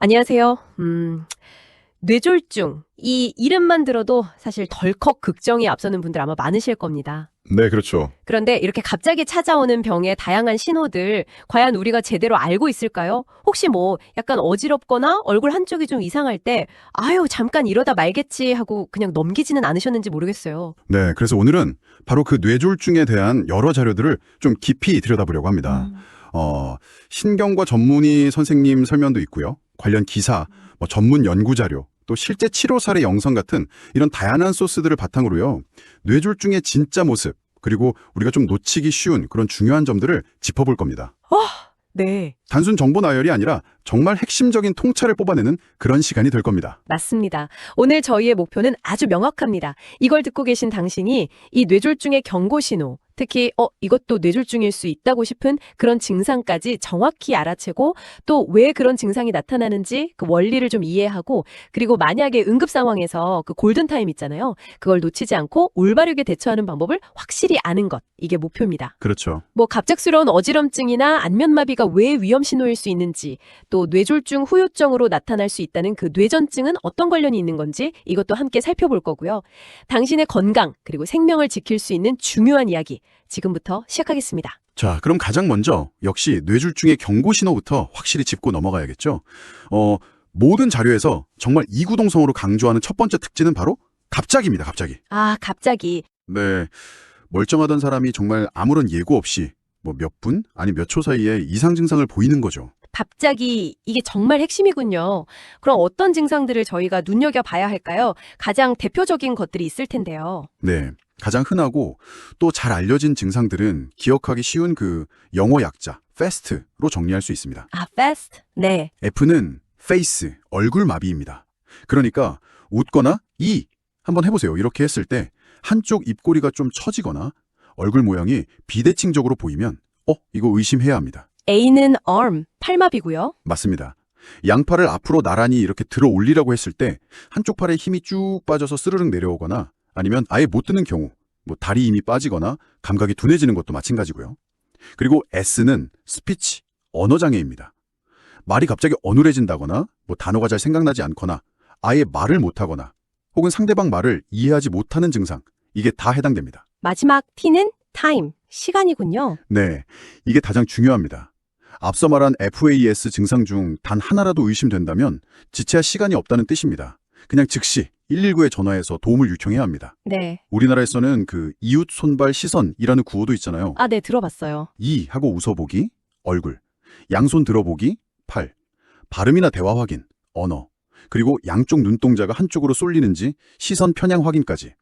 안녕하세요. 뇌졸중. 이 이름만 들어도 사실 덜컥 걱정이 앞서는 분들 아마 많으실 겁니다. 네, 그렇죠. 그런데 이렇게 갑자기 찾아오는 병의 다양한 신호들, 과연 우리가 제대로 알고 있을까요? 혹시 뭐 약간 어지럽거나 얼굴 한쪽이 좀 이상할 때, 아유, 잠깐 이러다 말겠지 하고 그냥 넘기지는 않으셨는지 모르겠어요. 네, 그래서 오늘은 바로 그 뇌졸중에 대한 여러 자료들을 좀 깊이 들여다보려고 합니다. 신경과 전문의 선생님 설명도 있고요. 관련 기사, 전문 연구 자료, 또 실제 치료 사례 영상 같은 이런 다양한 소스들을 바탕으로요. 뇌졸중의 진짜 모습, 그리고 우리가 좀 놓치기 쉬운 그런 중요한 점들을 짚어볼 겁니다. 네. 단순 정보 나열이 아니라 정말 핵심적인 통찰을 뽑아내는 그런 시간이 될 겁니다. 맞습니다. 오늘 저희의 목표는 아주 명확합니다. 이걸 듣고 계신 당신이 이 뇌졸중의 경고 신호, 특히 이것도 뇌졸중일 수 있다고 싶은 그런 증상까지 정확히 알아채고 또 왜 그런 증상이 나타나는지 그 원리를 좀 이해하고 그리고 만약에 응급 상황에서 그 골든타임 있잖아요. 그걸 놓치지 않고 올바르게 대처하는 방법을 확실히 아는 것. 이게 목표입니다. 그렇죠. 뭐 갑작스러운 어지럼증이나 안면마비가 왜 위험 신호일 수 있는지, 또 뇌졸중 후유증으로 나타날 수 있다는 그 뇌전증은 어떤 관련이 있는 건지 이것도 함께 살펴볼 거고요. 당신의 건강 그리고 생명을 지킬 수 있는 중요한 이야기 지금부터 시작하겠습니다. 자, 그럼 가장 먼저 역시 뇌졸중의 경고 신호부터 확실히 짚고 넘어가야겠죠. 모든 자료에서 정말 이구동성으로 강조하는 첫 번째 특징은 바로 갑자기입니다, 갑자기. 아, 갑자기. 네, 멀쩡하던 사람이 정말 아무런 예고 없이 몇 분, 아니 몇 초 사이에 이상 증상을 보이는 거죠. 갑자기 이게 정말 핵심이군요. 그럼 어떤 증상들을 저희가 눈여겨봐야 할까요? 가장 대표적인 것들이 있을 텐데요. 네, 가장 흔하고 또 잘 알려진 증상들은 기억하기 쉬운 그 영어 약자, FAST로 정리할 수 있습니다. 아, fast? 네. F는 face, 얼굴 마비입니다. 그러니까 웃거나 한번 해보세요. 이렇게 했을 때 한쪽 입꼬리가 좀 처지거나 얼굴 모양이 비대칭적으로 보이면 이거 의심해야 합니다. A는 arm, 팔마비고요. 맞습니다. 양팔을 앞으로 나란히 이렇게 들어 올리라고 했을 때 한쪽 팔에 힘이 쭉 빠져서 스르륵 내려오거나 아니면 아예 못 드는 경우, 다리 힘이 빠지거나 감각이 둔해지는 것도 마찬가지고요. 그리고 S는 스피치, 언어장애입니다. 말이 갑자기 어눌해진다거나 단어가 잘 생각나지 않거나 아예 말을 못하거나 혹은 상대방 말을 이해하지 못하는 증상, 이게 다 해당됩니다. 마지막 T는 time, 시간이군요. 네, 이게 가장 중요합니다. 앞서 말한 FAS 증상 중 단 하나라도 의심된다면 지체할 시간이 없다는 뜻입니다. 그냥 즉시 119에 전화해서 도움을 요청해야 합니다. 네. 우리나라에서는 그 이웃 손발 시선이라는 구호도 있잖아요. 아, 네, 들어봤어요. 이 하고 웃어보기, 얼굴, 양손 들어보기, 팔, 발음이나 대화 확인, 언어, 그리고 양쪽 눈동자가 한쪽으로 쏠리는지 시선 편향 확인까지.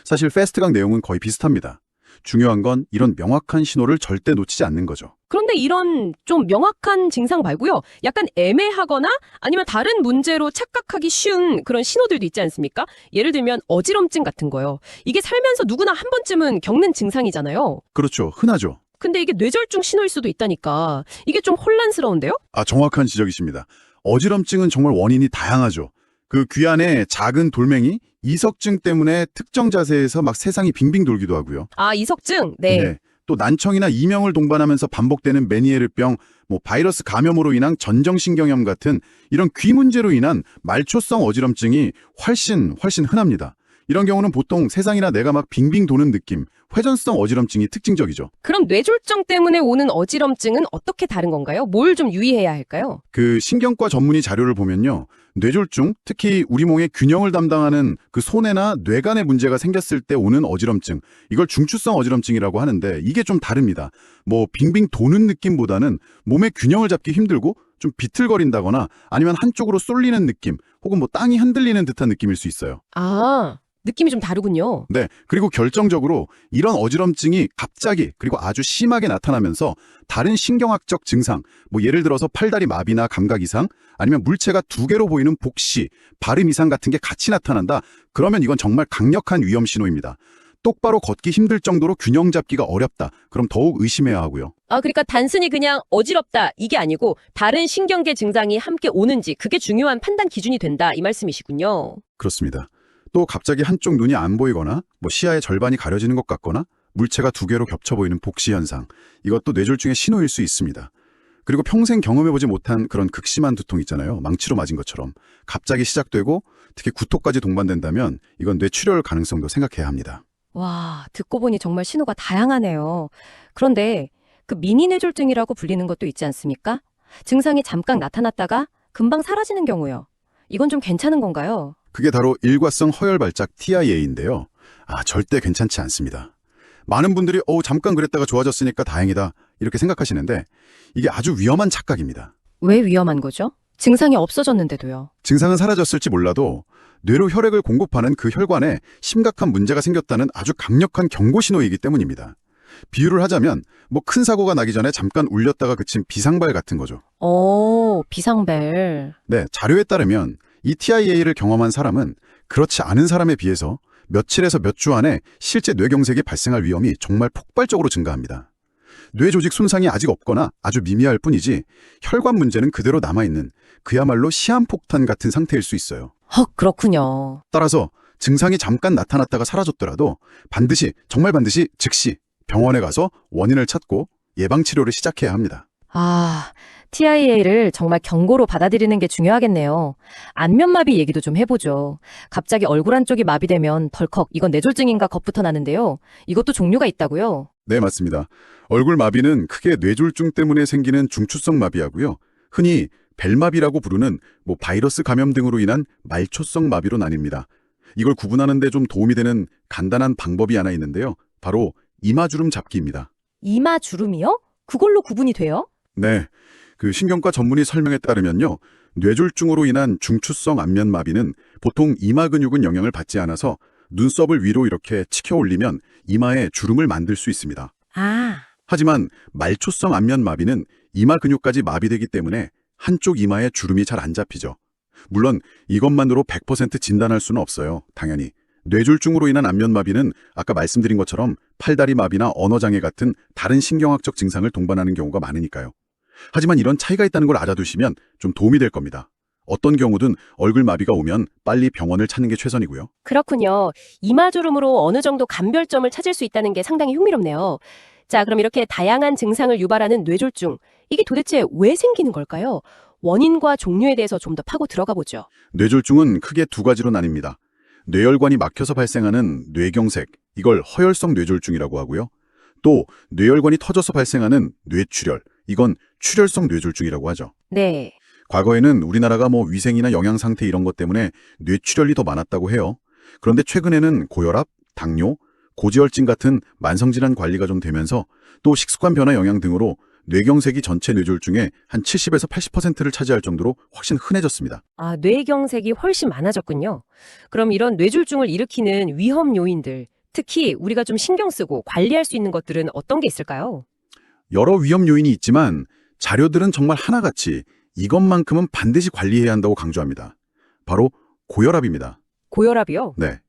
사실 패스트강 내용은 거의 비슷합니다. 중요한 건 이런 명확한 신호를 절대 놓치지 않는 거죠. 그런데 이런 좀 명확한 증상 말고요. 약간 애매하거나 아니면 다른 문제로 착각하기 쉬운 그런 신호들도 있지 않습니까? 예를 들면 어지럼증 같은 거요. 이게 살면서 누구나 한 번쯤은 겪는 증상이잖아요. 그렇죠. 흔하죠. 근데 이게 뇌졸중 신호일 수도 있다니까. 이게 좀 혼란스러운데요? 정확한 지적이십니다. 어지럼증은 정말 원인이 다양하죠. 그 귀 안에 작은 돌멩이, 이석증 때문에 특정 자세에서 막 세상이 빙빙 돌기도 하고요. 아, 이석증? 네. 또 난청이나 이명을 동반하면서 반복되는 메니에르병, 바이러스 감염으로 인한 전정신경염 같은 이런 귀 문제로 인한 말초성 어지럼증이 훨씬 흔합니다. 이런 경우는 보통 세상이나 내가 막 빙빙 도는 느낌, 회전성 어지럼증이 특징적이죠. 그럼 뇌졸중 때문에 오는 어지럼증은 어떻게 다른 건가요? 뭘 좀 유의해야 할까요? 그 신경과 전문의 자료를 보면요. 뇌졸중, 특히 우리 몸의 균형을 담당하는 그 손해나 뇌간에 문제가 생겼을 때 오는 어지럼증, 이걸 중추성 어지럼증이라고 하는데 이게 좀 다릅니다. 빙빙 도는 느낌보다는 몸의 균형을 잡기 힘들고 좀 비틀거린다거나 아니면 한쪽으로 쏠리는 느낌, 혹은 땅이 흔들리는 듯한 느낌일 수 있어요. 아, 느낌이 좀 다르군요. 네, 그리고 결정적으로 이런 어지럼증이 갑자기 그리고 아주 심하게 나타나면서 다른 신경학적 증상, 예를 들어서 팔다리 마비나 감각 이상, 아니면 물체가 두 개로 보이는 복시, 발음 이상 같은 게 같이 나타난다. 그러면 이건 정말 강력한 위험 신호입니다. 똑바로 걷기 힘들 정도로 균형 잡기가 어렵다. 그럼 더욱 의심해야 하고요. 아, 그러니까 단순히 그냥 어지럽다 이게 아니고 다른 신경계 증상이 함께 오는지 그게 중요한 판단 기준이 된다 이 말씀이시군요. 그렇습니다. 또 갑자기 한쪽 눈이 안 보이거나 시야의 절반이 가려지는 것 같거나 물체가 두 개로 겹쳐 보이는 복시 현상, 이것도 뇌졸중의 신호일 수 있습니다. 그리고 평생 경험해보지 못한 그런 극심한 두통 있잖아요. 망치로 맞은 것처럼. 갑자기 시작되고 특히 구토까지 동반된다면 이건 뇌출혈 가능성도 생각해야 합니다. 와, 듣고 보니 정말 신호가 다양하네요. 그런데 그 미니 뇌졸중이라고 불리는 것도 있지 않습니까? 증상이 잠깐 나타났다가 금방 사라지는 경우요. 이건 좀 괜찮은 건가요? 그게 바로 일과성 허혈 발작 TIA인데요. 절대 괜찮지 않습니다. 많은 분들이 잠깐 그랬다가 좋아졌으니까 다행이다 이렇게 생각하시는데 이게 아주 위험한 착각입니다. 왜 위험한 거죠? 증상이 없어졌는데도요. 증상은 사라졌을지 몰라도 뇌로 혈액을 공급하는 그 혈관에 심각한 문제가 생겼다는 아주 강력한 경고 신호이기 때문입니다. 비유를 하자면 큰 사고가 나기 전에 잠깐 울렸다가 그친 비상벨 같은 거죠. 비상벨. 네, 자료에 따르면 이 TIA를 경험한 사람은 그렇지 않은 사람에 비해서 며칠에서 몇 주 안에 실제 뇌경색이 발생할 위험이 정말 폭발적으로 증가합니다. 뇌 조직 손상이 아직 없거나 아주 미미할 뿐이지 혈관 문제는 그대로 남아있는 그야말로 시한폭탄 같은 상태일 수 있어요. 그렇군요. 따라서 증상이 잠깐 나타났다가 사라졌더라도 정말 반드시 즉시 병원에 가서 원인을 찾고 예방치료를 시작해야 합니다. TIA를 정말 경고로 받아들이는 게 중요하겠네요. 안면마비 얘기도 좀 해보죠. 갑자기 얼굴 한쪽이 마비되면 덜컥 이건 뇌졸중인가 겁부터 나는데요. 이것도 종류가 있다고요? 네, 맞습니다. 얼굴 마비는 크게 뇌졸중 때문에 생기는 중추성 마비하고요. 흔히 벨마비라고 부르는 바이러스 감염 등으로 인한 말초성 마비로 나뉩니다. 이걸 구분하는 데 좀 도움이 되는 간단한 방법이 하나 있는데요. 바로 이마주름 잡기입니다. 이마주름이요? 그걸로 구분이 돼요? 네, 그 신경과 전문의 설명에 따르면요. 뇌졸중으로 인한 중추성 안면마비는 보통 이마 근육은 영향을 받지 않아서 눈썹을 위로 이렇게 치켜 올리면 이마에 주름을 만들 수 있습니다. 하지만 말초성 안면마비는 이마 근육까지 마비되기 때문에 한쪽 이마에 주름이 잘 안 잡히죠. 물론 이것만으로 100% 진단할 수는 없어요. 당연히. 뇌졸중으로 인한 안면마비는 아까 말씀드린 것처럼 팔다리 마비나 언어장애 같은 다른 신경학적 증상을 동반하는 경우가 많으니까요. 하지만 이런 차이가 있다는 걸 알아두시면 좀 도움이 될 겁니다. 어떤 경우든 얼굴 마비가 오면 빨리 병원을 찾는 게 최선이고요. 그렇군요. 이마주름으로 어느 정도 감별점을 찾을 수 있다는 게 상당히 흥미롭네요. 자, 그럼 이렇게 다양한 증상을 유발하는 뇌졸중, 이게 도대체 왜 생기는 걸까요? 원인과 종류에 대해서 좀 더 파고 들어가 보죠. 뇌졸중은 크게 두 가지로 나뉩니다. 뇌혈관이 막혀서 발생하는 뇌경색, 이걸 허혈성 뇌졸중이라고 하고요. 또 뇌혈관이 터져서 발생하는 뇌출혈, 이건 출혈성 뇌졸중이라고 하죠. 네. 과거에는 우리나라가 위생이나 영양 상태 이런 것 때문에 뇌출혈이 더 많았다고 해요. 그런데 최근에는 고혈압, 당뇨, 고지혈증 같은 만성질환 관리가 좀 되면서 또 식습관 변화 영향 등으로 뇌경색이 전체 뇌졸중의 한 70에서 80%를 차지할 정도로 훨씬 흔해졌습니다. 뇌경색이 훨씬 많아졌군요. 그럼 이런 뇌졸중을 일으키는 위험 요인들, 특히 우리가 좀 신경 쓰고 관리할 수 있는 것들은 어떤 게 있을까요? 여러 위험 요인이 있지만 자료들은 정말 하나같이 이것만큼은 반드시 관리해야 한다고 강조합니다. 바로 고혈압입니다. 고혈압이요? 네.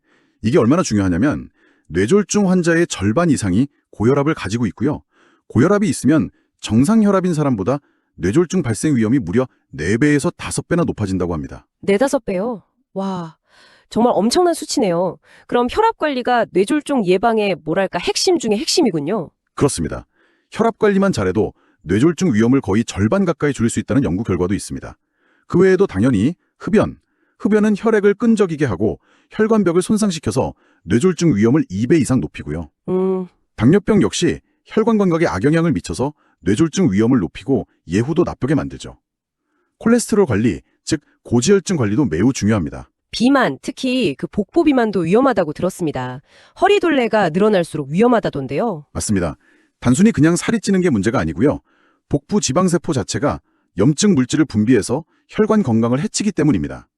이게 얼마나 중요하냐면 뇌졸중 환자의 절반 이상이 고혈압을 가지고 있고요. 고혈압이 있으면 정상 혈압인 사람보다 뇌졸중 발생 위험이 무려 4배에서 5배나 높아진다고 합니다. 4~5배요? 와, 정말 엄청난 수치네요. 그럼 혈압 관리가 뇌졸중 예방의 핵심 중에 핵심이군요. 그렇습니다. 혈압 관리만 잘해도 뇌졸중 위험을 거의 절반 가까이 줄일 수 있다는 연구 결과도 있습니다. 그 외에도 당연히 흡연은 혈액을 끈적이게 하고 혈관벽을 손상시켜서 뇌졸중 위험을 2배 이상 높이고요. 당뇨병 역시 혈관 건강에 악영향을 미쳐서 뇌졸중 위험을 높이고 예후도 나쁘게 만들죠. 콜레스테롤 관리, 즉 고지혈증 관리도 매우 중요합니다. 비만, 특히 그 복부 비만도 위험하다고 들었습니다. 허리둘레가 늘어날수록 위험하다던데요. 맞습니다. 단순히 그냥 살이 찌는 게 문제가 아니고요. 복부 지방세포 자체가 염증 물질을 분비해서 혈관 건강을 해치기 때문입니다.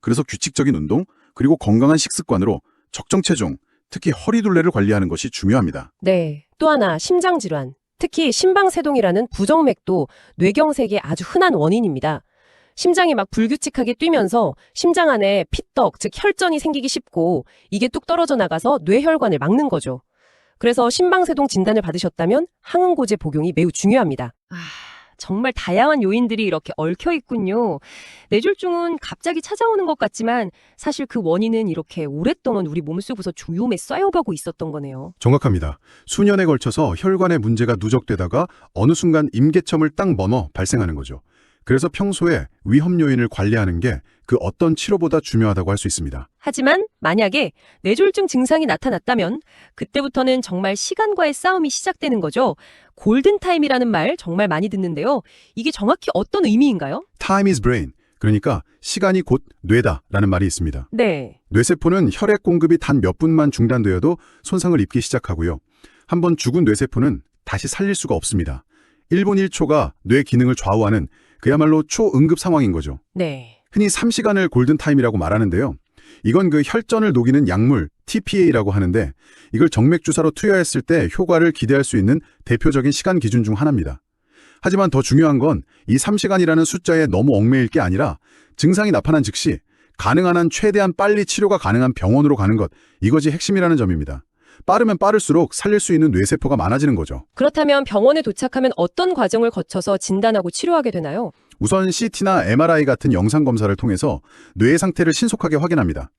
그래서 규칙적인 운동, 그리고 건강한 식습관으로 적정 체중, 특히 허리둘레를 관리하는 것이 중요합니다. 네. 또 하나, 심장질환. 특히 심방세동이라는 부정맥도 뇌경색의 아주 흔한 원인입니다. 심장이 불규칙하게 뛰면서 심장 안에 피떡, 즉 혈전이 생기기 쉽고 이게 뚝 떨어져 나가서 뇌혈관을 막는 거죠. 그래서 심방세동 진단을 받으셨다면 항응고제 복용이 매우 중요합니다. 정말 다양한 요인들이 이렇게 얽혀 있군요. 뇌졸중은 갑자기 찾아오는 것 같지만 사실 그 원인은 이렇게 오랫동안 우리 몸속에서 조용히 쌓여가고 있었던 거네요. 정확합니다. 수년에 걸쳐서 혈관에 문제가 누적되다가 어느 순간 임계점을 딱 넘어 발생하는 거죠. 그래서 평소에 위험 요인을 관리하는 게 그 어떤 치료보다 중요하다고 할 수 있습니다. 하지만 만약에 뇌졸중 증상이 나타났다면 그때부터는 정말 시간과의 싸움이 시작되는 거죠. 골든타임이라는 말 정말 많이 듣는데요. 이게 정확히 어떤 의미인가요? Time is brain. 그러니까 시간이 곧 뇌다라는 말이 있습니다. 네. 뇌세포는 혈액 공급이 단 몇 분만 중단되어도 손상을 입기 시작하고요. 한번 죽은 뇌세포는 다시 살릴 수가 없습니다. 1분 1초가 뇌 기능을 좌우하는 그야말로 초응급 상황인 거죠. 네. 흔히 3시간을 골든타임이라고 말하는데요. 이건 그 혈전을 녹이는 약물 TPA라고 하는데 이걸 정맥주사로 투여했을 때 효과를 기대할 수 있는 대표적인 시간 기준 중 하나입니다. 하지만 더 중요한 건 이 3시간이라는 숫자에 너무 얽매일 게 아니라 증상이 나타난 즉시 가능한 한 최대한 빨리 치료가 가능한 병원으로 가는 것, 이것이 핵심이라는 점입니다. 빠르면 빠를수록 살릴 수 있는 뇌세포가 많아지는 거죠. 그렇다면 병원에 도착하면 어떤 과정을 거쳐서 진단하고 치료하게 되나요? 우선 CT나 MRI 같은 영상검사를 통해서 뇌의 상태를 신속하게 확인합니다.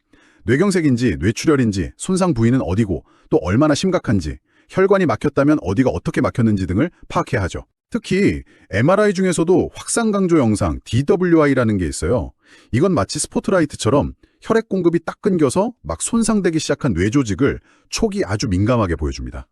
뇌경색인지 뇌출혈인지 손상 부위는 어디고 또 얼마나 심각한지 혈관이 막혔다면 어디가 어떻게 막혔는지 등을 파악해야 하죠. 특히 MRI 중에서도 확산강조 영상 DWI라는 게 있어요. 이건 마치 스포트라이트처럼 혈액 공급이 딱 끊겨서 막 손상되기 시작한 뇌 조직을 촉이 아주 민감하게 보여줍니다.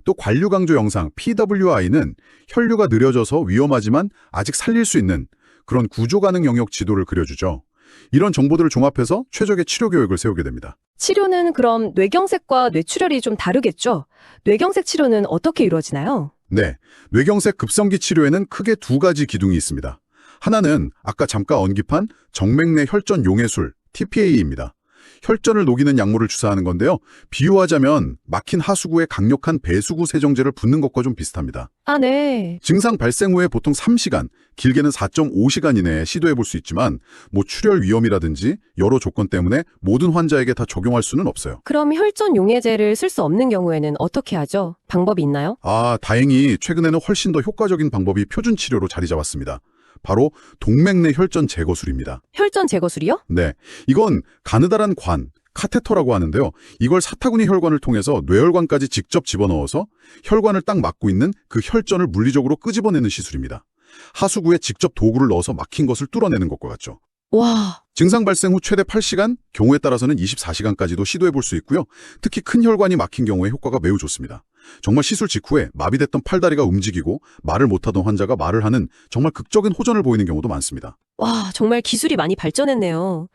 또 관류강조 영상 PWI는 혈류가 느려져서 위험하지만 아직 살릴 수 있는 그런 구조 가능 영역 지도를 그려주죠. 이런 정보들을 종합해서 최적의 치료 계획을 세우게 됩니다. 치료는 그럼 뇌경색과 뇌출혈이 좀 다르겠죠? 뇌경색 치료는 어떻게 이루어지나요? 네, 뇌경색 급성기 치료에는 크게 두 가지 기둥이 있습니다. 하나는 아까 잠깐 언급한 정맥내 혈전 용해술 TPA입니다. 혈전을 녹이는 약물을 주사하는 건데요. 비유하자면 막힌 하수구에 강력한 배수구 세정제를 붓는 것과 좀 비슷합니다. 아, 네. 증상 발생 후에 보통 3시간, 길게는 4.5시간 이내에 시도해 볼 수 있지만 출혈 위험이라든지 여러 조건 때문에 모든 환자에게 다 적용할 수는 없어요. 그럼 혈전 용해제를 쓸 수 없는 경우에는 어떻게 하죠? 방법이 있나요? 다행히 최근에는 훨씬 더 효과적인 방법이 표준 치료로 자리 잡았습니다. 바로 동맥내 혈전 제거술입니다. 혈전 제거술이요? 네, 이건 가느다란 관, 카테터라고 하는데요. 이걸 사타구니 혈관을 통해서 뇌혈관까지 직접 집어넣어서 혈관을 딱 막고 있는 그 혈전을 물리적으로 끄집어내는 시술입니다. 하수구에 직접 도구를 넣어서 막힌 것을 뚫어내는 것과 같죠. 와, 증상 발생 후 최대 8시간, 경우에 따라서는 24시간까지도 시도해 볼 수 있고요. 특히 큰 혈관이 막힌 경우에 효과가 매우 좋습니다. 정말 시술 직후에 마비됐던 팔다리가 움직이고 말을 못하던 환자가 말을 하는 정말 극적인 호전을 보이는 경우도 많습니다. 와, 정말 기술이 많이 발전했네요.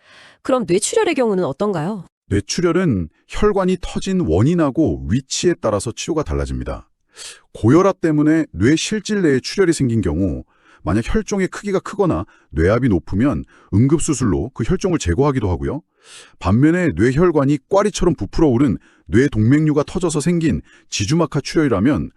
그럼 뇌출혈의 경우는 어떤가요? 뇌출혈은 혈관이 터진 원인하고 위치에 따라서 치료가 달라집니다. 고혈압 때문에 뇌 실질 내에 출혈이 생긴 경우 만약 혈종의 크기가 크거나 뇌압이 높으면 응급수술로 그 혈종을 제거하기도 하고요. 반면에 뇌혈관이 꽈리처럼 부풀어 오른 뇌 동맥류가 터져서 생긴 지주막하 출혈이라면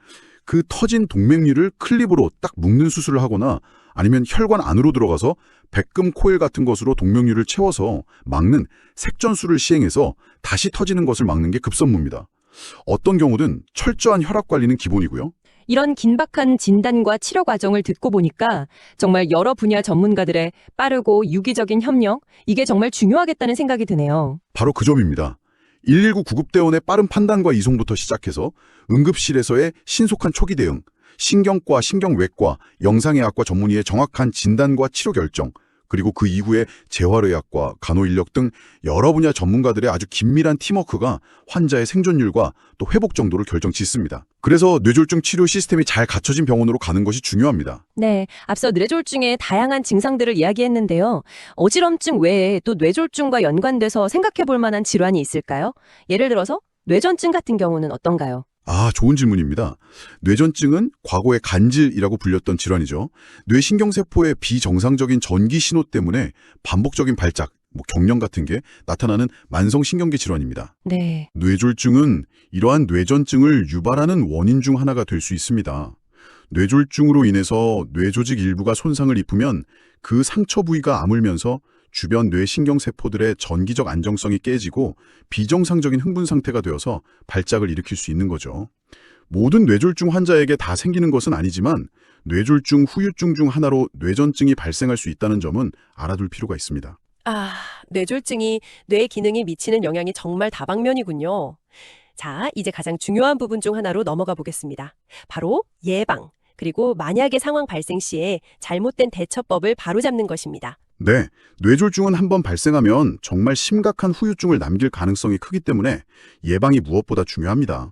그 터진 동맥류를 클립으로 딱 묶는 수술을 하거나 아니면 혈관 안으로 들어가서 백금 코일 같은 것으로 동맥류를 채워서 막는 색전술을 시행해서 다시 터지는 것을 막는 게 급선무입니다. 어떤 경우든 철저한 혈압 관리는 기본이고요. 이런 긴박한 진단과 치료 과정을 듣고 보니까 정말 여러 분야 전문가들의 빠르고 유기적인 협력, 이게 정말 중요하겠다는 생각이 드네요. 바로 그 점입니다. 119 구급대원의 빠른 판단과 이송부터 시작해서 응급실에서의 신속한 초기 대응, 신경과 신경외과, 영상의학과 전문의의 정확한 진단과 치료 결정, 그리고 그 이후에 재활의학과, 간호인력 등 여러 분야 전문가들의 아주 긴밀한 팀워크가 환자의 생존율과 또 회복 정도를 결정짓습니다. 그래서 뇌졸중 치료 시스템이 잘 갖춰진 병원으로 가는 것이 중요합니다. 네, 앞서 뇌졸중의 다양한 증상들을 이야기했는데요. 어지럼증 외에 또 뇌졸중과 연관돼서 생각해 볼 만한 질환이 있을까요? 예를 들어서 뇌전증 같은 경우는 어떤가요? 좋은 질문입니다. 뇌전증은 과거의 간질이라고 불렸던 질환이죠. 뇌신경세포의 비정상적인 전기 신호 때문에 반복적인 발작, 경련 같은 게 나타나는 만성신경계 질환입니다. 네. 뇌졸중은 이러한 뇌전증을 유발하는 원인 중 하나가 될 수 있습니다. 뇌졸중으로 인해서 뇌조직 일부가 손상을 입으면 그 상처 부위가 아물면서 주변 뇌신경세포들의 전기적 안정성이 깨지고 비정상적인 흥분 상태가 되어서 발작을 일으킬 수 있는 거죠. 모든 뇌졸중 환자에게 다 생기는 것은 아니지만 뇌졸중 후유증 중 하나로 뇌전증이 발생할 수 있다는 점은 알아둘 필요가 있습니다. 아, 뇌졸중이 뇌 기능에 미치는 영향이 정말 다방면이군요. 자, 이제 가장 중요한 부분 중 하나로 넘어가 보겠습니다. 바로 예방, 그리고 만약의 상황 발생 시에 잘못된 대처법을 바로잡는 것입니다. 네, 뇌졸중은 한번 발생하면 정말 심각한 후유증을 남길 가능성이 크기 때문에 예방이 무엇보다 중요합니다.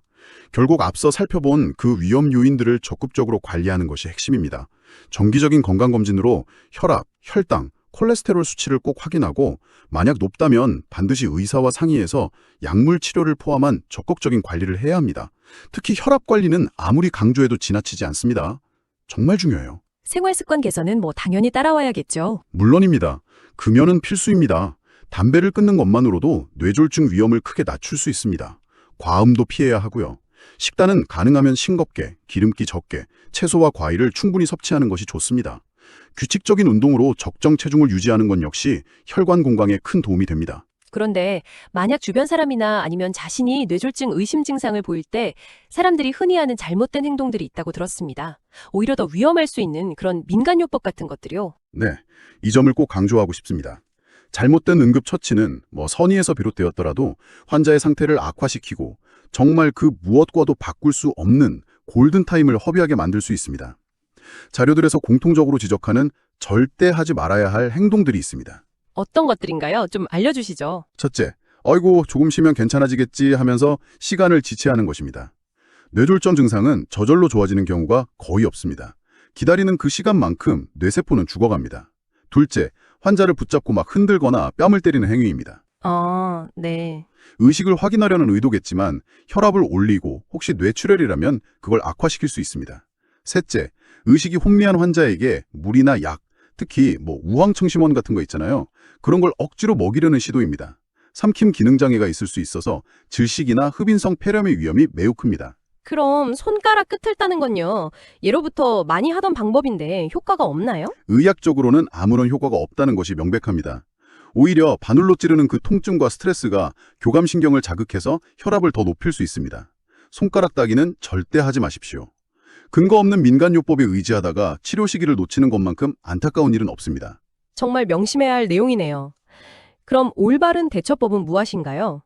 결국 앞서 살펴본 그 위험 요인들을 적극적으로 관리하는 것이 핵심입니다. 정기적인 건강검진으로 혈압, 혈당, 콜레스테롤 수치를 꼭 확인하고 만약 높다면 반드시 의사와 상의해서 약물 치료를 포함한 적극적인 관리를 해야 합니다. 특히 혈압 관리는 아무리 강조해도 지나치지 않습니다. 정말 중요해요. 생활 습관 개선은 뭐 당연히 따라와야겠죠. 물론입니다. 금연은 필수입니다. 담배를 끊는 것만으로도 뇌졸중 위험을 크게 낮출 수 있습니다. 과음도 피해야 하고요. 식단은 가능하면 싱겁게, 기름기 적게, 채소와 과일을 충분히 섭취하는 것이 좋습니다. 규칙적인 운동으로 적정 체중을 유지하는 건 역시 혈관 건강에 큰 도움이 됩니다. 그런데 만약 주변 사람이나 아니면 자신이 뇌졸중 의심 증상을 보일 때 사람들이 흔히 하는 잘못된 행동들이 있다고 들었습니다. 오히려 더 위험할 수 있는 그런 민간요법 같은 것들이요. 네, 이 점을 꼭 강조하고 싶습니다. 잘못된 응급처치는 선의에서 비롯되었더라도 환자의 상태를 악화시키고 정말 그 무엇과도 바꿀 수 없는 골든타임을 허비하게 만들 수 있습니다. 자료들에서 공통적으로 지적하는 절대 하지 말아야 할 행동들이 있습니다. 어떤 것들인가요? 좀 알려주시죠. 첫째, 어이구 조금 쉬면 괜찮아지겠지 하면서 시간을 지체하는 것입니다. 뇌졸중 증상은 저절로 좋아지는 경우가 거의 없습니다. 기다리는 그 시간만큼 뇌세포는 죽어갑니다. 둘째, 환자를 붙잡고 막 흔들거나 뺨을 때리는 행위입니다. 네. 의식을 확인하려는 의도겠지만 혈압을 올리고 혹시 뇌출혈이라면 그걸 악화시킬 수 있습니다. 셋째, 의식이 혼미한 환자에게 물이나 약, 특히 우황청심원 같은 거 있잖아요. 그런 걸 억지로 먹이려는 시도입니다. 삼킴 기능장애가 있을 수 있어서 질식이나 흡인성 폐렴의 위험이 매우 큽니다. 그럼 손가락 끝을 따는 건요. 예로부터 많이 하던 방법인데 효과가 없나요? 의학적으로는 아무런 효과가 없다는 것이 명백합니다. 오히려 바늘로 찌르는 그 통증과 스트레스가 교감신경을 자극해서 혈압을 더 높일 수 있습니다. 손가락 따기는 절대 하지 마십시오. 근거 없는 민간요법에 의지하다가 치료 시기를 놓치는 것만큼 안타까운 일은 없습니다. 정말 명심해야 할 내용이네요. 그럼 올바른 대처법은 무엇인가요?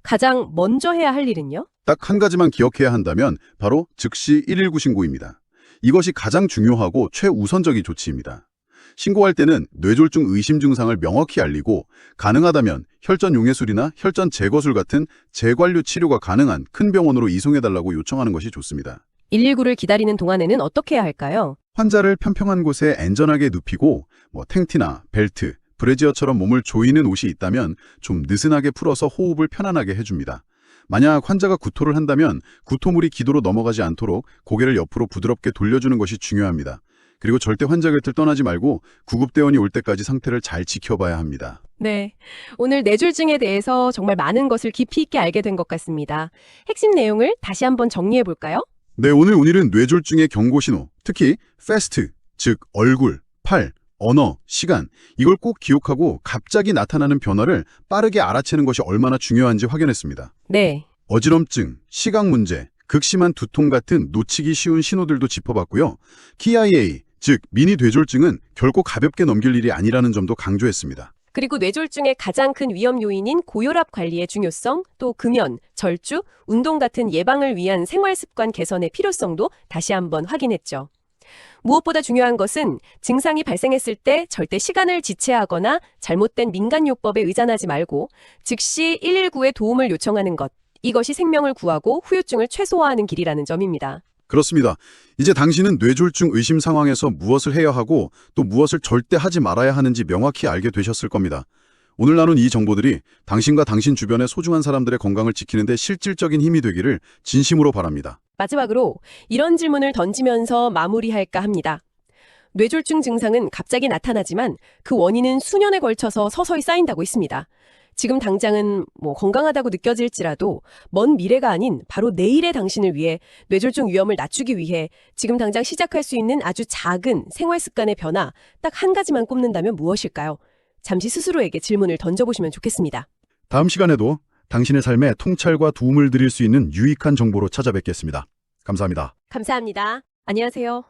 가장 먼저 해야 할 일은요? 딱 한 가지만 기억해야 한다면 바로 즉시 119 신고입니다. 이것이 가장 중요하고 최우선적인 조치입니다. 신고할 때는 뇌졸중 의심 증상을 명확히 알리고 가능하다면 혈전 용해술이나 혈전 제거술 같은 재관류 치료가 가능한 큰 병원으로 이송해달라고 요청하는 것이 좋습니다. 119를 기다리는 동안에는 어떻게 해야 할까요? 환자를 평평한 곳에 안전하게 눕히고 탱티나 벨트, 브래지어처럼 몸을 조이는 옷이 있다면 좀 느슨하게 풀어서 호흡을 편안하게 해줍니다. 만약 환자가 구토를 한다면 구토물이 기도로 넘어가지 않도록 고개를 옆으로 부드럽게 돌려주는 것이 중요합니다. 그리고 절대 환자 곁을 떠나지 말고 구급대원이 올 때까지 상태를 잘 지켜봐야 합니다. 네. 오늘 뇌졸중에 대해서 정말 많은 것을 깊이 있게 알게 된 것 같습니다. 핵심 내용을 다시 한번 정리해 볼까요? 네, 오늘은 뇌졸중의 경고신호, 특히 패스트, 즉 얼굴, 팔, 언어, 시간, 이걸 꼭 기억하고 갑자기 나타나는 변화를 빠르게 알아채는 것이 얼마나 중요한지 확인했습니다. 네. 어지럼증, 시각 문제, 극심한 두통 같은 놓치기 쉬운 신호들도 짚어봤고요. KIA, 즉 미니 뇌졸중은 결코 가볍게 넘길 일이 아니라는 점도 강조했습니다. 그리고 뇌졸중의 가장 큰 위험 요인인 고혈압 관리의 중요성, 또 금연, 절주, 운동 같은 예방을 위한 생활 습관 개선의 필요성도 다시 한번 확인했죠. 무엇보다 중요한 것은 증상이 발생했을 때 절대 시간을 지체하거나 잘못된 민간요법에 의존하지 말고 즉시 119에 도움을 요청하는 것. 이것이 생명을 구하고 후유증을 최소화하는 길이라는 점입니다. 그렇습니다. 이제 당신은 뇌졸중 의심 상황에서 무엇을 해야 하고 또 무엇을 절대 하지 말아야 하는지 명확히 알게 되셨을 겁니다. 오늘 나눈 이 정보들이 당신과 당신 주변의 소중한 사람들의 건강을 지키는 데 실질적인 힘이 되기를 진심으로 바랍니다. 마지막으로 이런 질문을 던지면서 마무리할까 합니다. 뇌졸중 증상은 갑자기 나타나지만 그 원인은 수년에 걸쳐서 서서히 쌓인다고 했습니다. 지금 당장은 건강하다고 느껴질지라도 먼 미래가 아닌 바로 내일의 당신을 위해 뇌졸중 위험을 낮추기 위해 지금 당장 시작할 수 있는 아주 작은 생활 습관의 변화 딱 한 가지만 꼽는다면 무엇일까요? 잠시 스스로에게 질문을 던져보시면 좋겠습니다. 다음 시간에도 당신의 삶에 통찰과 도움을 드릴 수 있는 유익한 정보로 찾아뵙겠습니다. 감사합니다. 감사합니다. 안녕하세요.